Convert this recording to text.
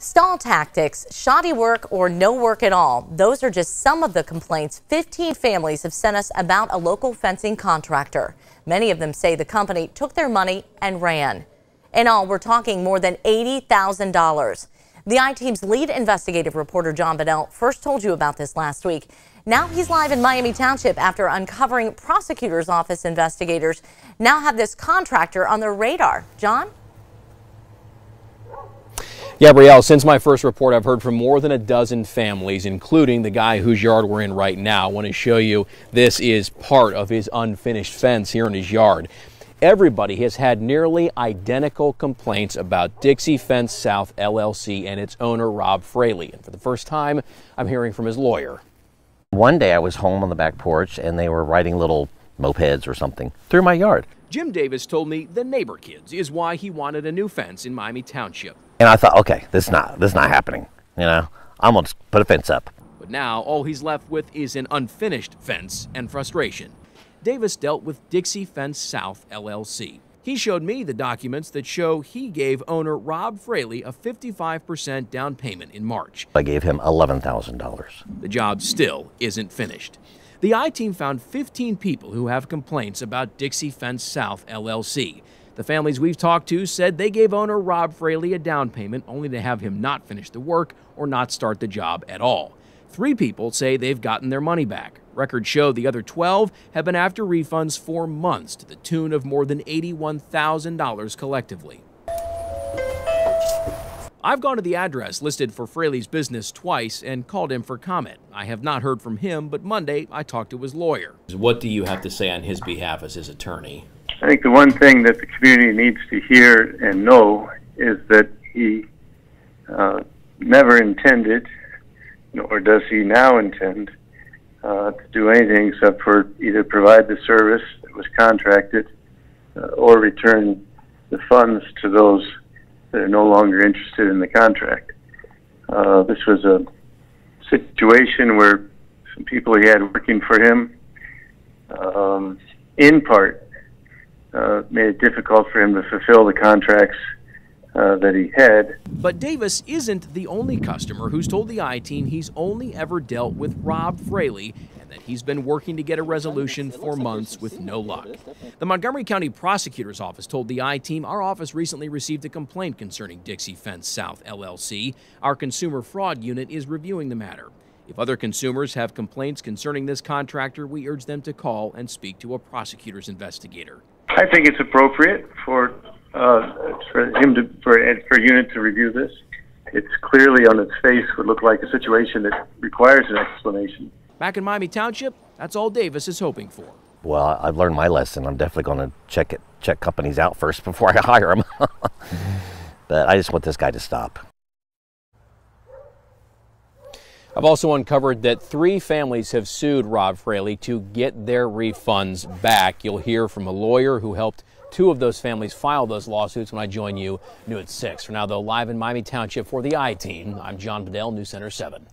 Stall tactics, shoddy work, or no work at all. Those are just some of the complaints 15 families have sent us about a local fencing contractor. Many of them say the company took their money and ran. In all, we're talking more than $80,000. The I-Team's lead investigative reporter, John Bedell, first told you about this last week. Now he's live in Miami Township after uncovering prosecutor's office investigators now have this contractor on their radar. John? Yeah, Brielle, since my first report, I've heard from more than a dozen families, including the guy whose yard we're in right now. I want to show you this is part of his unfinished fence here in his yard. Everybody has had nearly identical complaints about Dixie Fence South LLC and its owner, Rob Fraley. And for the first time, I'm hearing from his lawyer. One day I was home on the back porch and they were riding little mopeds or something through my yard. Jim Davis told me the neighbor kids is why he wanted a new fence in Miami Township. And I thought, okay, this is not happening. You know, I'm gonna just put a fence up. But now all he's left with is an unfinished fence and frustration. Davis dealt with Dixie Fence South LLC. He showed me the documents that show he gave owner Rob Fraley a 55% down payment in March. I gave him $11,000. The job still isn't finished. The I-Team found 15 people who have complaints about Dixie Fence South LLC. The families we've talked to said they gave owner Rob Fraley a down payment only to have him not finish the work or not start the job at all. 3 people say they've gotten their money back. Records show the other 12 have been after refunds for months to the tune of more than $81,000 collectively. I've gone to the address listed for Fraley's business twice and called him for comment. I have not heard from him, but Monday I talked to his lawyer. What do you have to say on his behalf as his attorney? I think the one thing that the community needs to hear and know is that he never intended, nor does he now intend, to do anything except for either provide the service that was contracted or return the funds to those that are no longer interested in the contract. This was a situation where some people he had working for him, in part, made it difficult for him to fulfill the contracts that he had. But Davis isn't the only customer who's told the I-Team he's only ever dealt with Rob Fraley and that he's been working to get a resolution for months with no luck. The Montgomery County Prosecutor's Office told the I-Team our office recently received a complaint concerning Dixie Fence South LLC. Our consumer fraud unit is reviewing the matter. If other consumers have complaints concerning this contractor, we urge them to call and speak to a prosecutor's investigator. I think it's appropriate for unit to review this. It's clearly on its face would look like a situation that requires an explanation. Back in Miami Township, that's all Davis is hoping for. Well, I've learned my lesson. I'm definitely going to check companies out first before I hire them. But I just want this guy to stop. I've also uncovered that 3 families have sued Rob Fraley to get their refunds back. You'll hear from a lawyer who helped 2 of those families file those lawsuits when I join you new at 6. For now, though, live in Miami Township for the I-Team, I'm John Bedell, News Center 7.